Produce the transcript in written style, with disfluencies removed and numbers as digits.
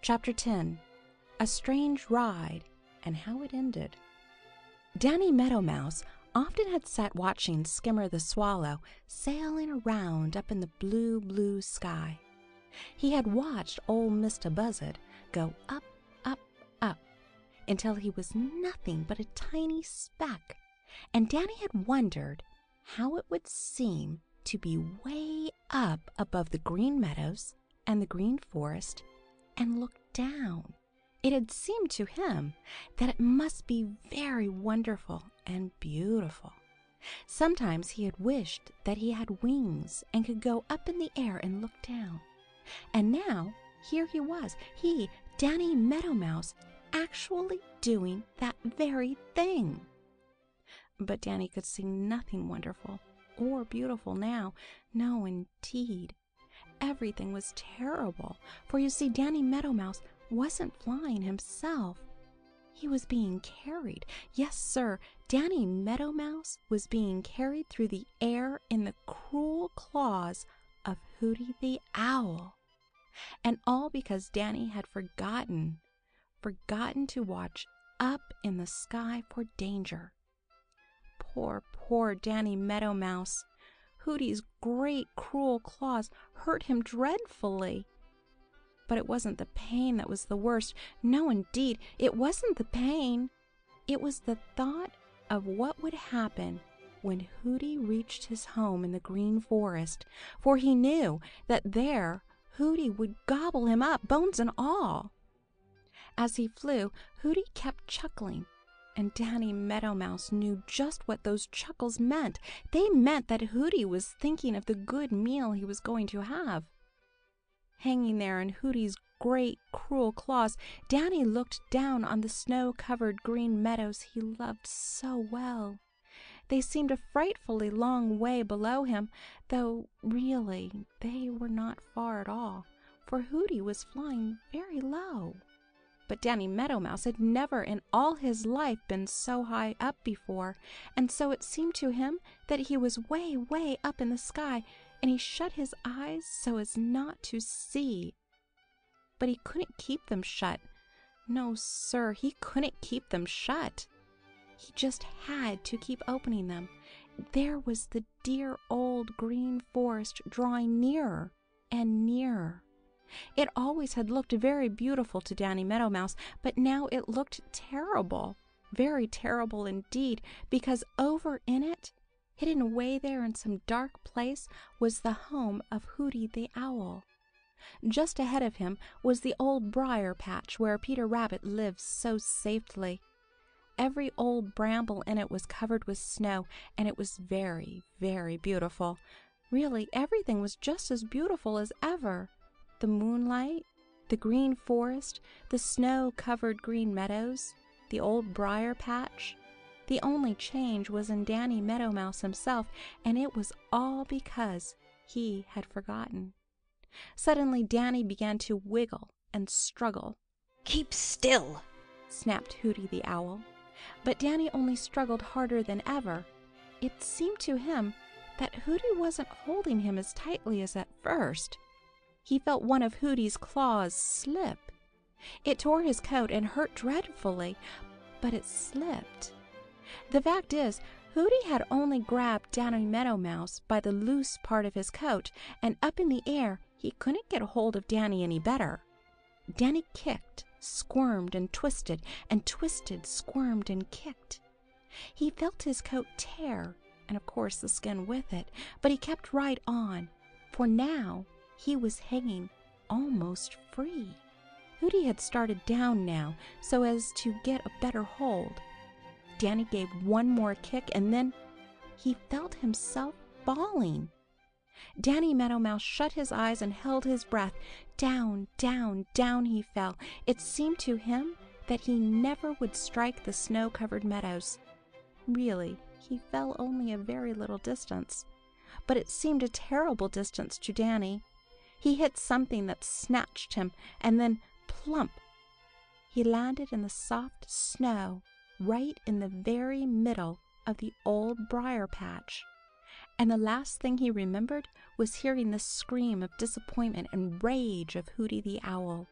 Chapter 10. A Strange Ride and How It Ended. Danny Meadow Mouse often had sat watching Skimmer the Swallow sailing around up in the blue, blue sky. He had watched Ol' Mistah Buzzard go up, up, up, until he was nothing but a tiny speck, and Danny had wondered how it would seem to be way up above the Green Meadows and the Green Forest and look down. It had seemed to him that it must be very wonderful and beautiful. Sometimes he had wished that he had wings and could go up in the air and look down. And now here he was, Danny Meadow Mouse, actually doing that very thing. But Danny could see nothing wonderful or beautiful now. No, indeed. Everything was terrible, for you see, Danny Meadow Mouse wasn't flying himself. He was being carried. Yes, sir, Danny Meadow Mouse was being carried through the air in the cruel claws of Hooty the Owl. And all because Danny had forgotten to watch up in the sky for danger. Poor Danny Meadow Mouse. Hooty's great cruel claws hurt him dreadfully. But it wasn't the pain that was the worst. No, indeed, it wasn't the pain. It was the thought of what would happen when Hooty reached his home in the Green Forest, for he knew that there Hooty would gobble him up, bones and all. As he flew, Hooty kept chuckling, and Danny Meadow Mouse knew just what those chuckles meant. They meant that Hooty was thinking of the good meal he was going to have. Hanging there in Hooty's great cruel claws, Danny looked down on the snow-covered green meadows he loved so well. They seemed a frightfully long way below him, though really they were not far at all, for Hooty was flying very low. But Danny Meadow Mouse had never in all his life been so high up before, and so it seemed to him that he was way, way up in the sky, and he shut his eyes so as not to see. But he couldn't keep them shut. No, sir, he couldn't keep them shut. He just had to keep opening them. There was the dear old Green Forest drawing nearer and nearer. It always had looked very beautiful to Danny Meadow Mouse, but now it looked terrible, very terrible indeed, because over in it, hidden away there in some dark place, was the home of Hooty the Owl. Just ahead of him was the old briar patch where Peter Rabbit lived so safely. Every old bramble in it was covered with snow, and it was very, very beautiful. Really, everything was just as beautiful as ever. The moonlight, the Green Forest, the snow-covered green meadows, the old briar patch. The only change was in Danny Meadow Mouse himself, and it was all because he had forgotten. Suddenly Danny began to wiggle and struggle. "Keep still!" snapped Hooty the Owl. But Danny only struggled harder than ever. It seemed to him that Hooty wasn't holding him as tightly as at first. He felt one of Hooty's claws slip. It tore his coat and hurt dreadfully, but it slipped. The fact is, Hooty had only grabbed Danny Meadow Mouse by the loose part of his coat, and up in the air he couldn't get hold of Danny any better. Danny kicked, squirmed, and twisted, squirmed, and kicked. He felt his coat tear, and of course the skin with it, but he kept right on, for now he was hanging almost free. Hooty had started down now so as to get a better hold. Danny gave one more kick, and then he felt himself falling. Danny Meadow Mouse shut his eyes and held his breath. Down, down, down he fell. It seemed to him that he never would strike the snow-covered meadows. Really, he fell only a very little distance, but it seemed a terrible distance to Danny. He hit something that snatched him, and then plump! He landed in the soft snow right in the very middle of the old briar patch. And the last thing he remembered was hearing the scream of disappointment and rage of Hooty the Owl.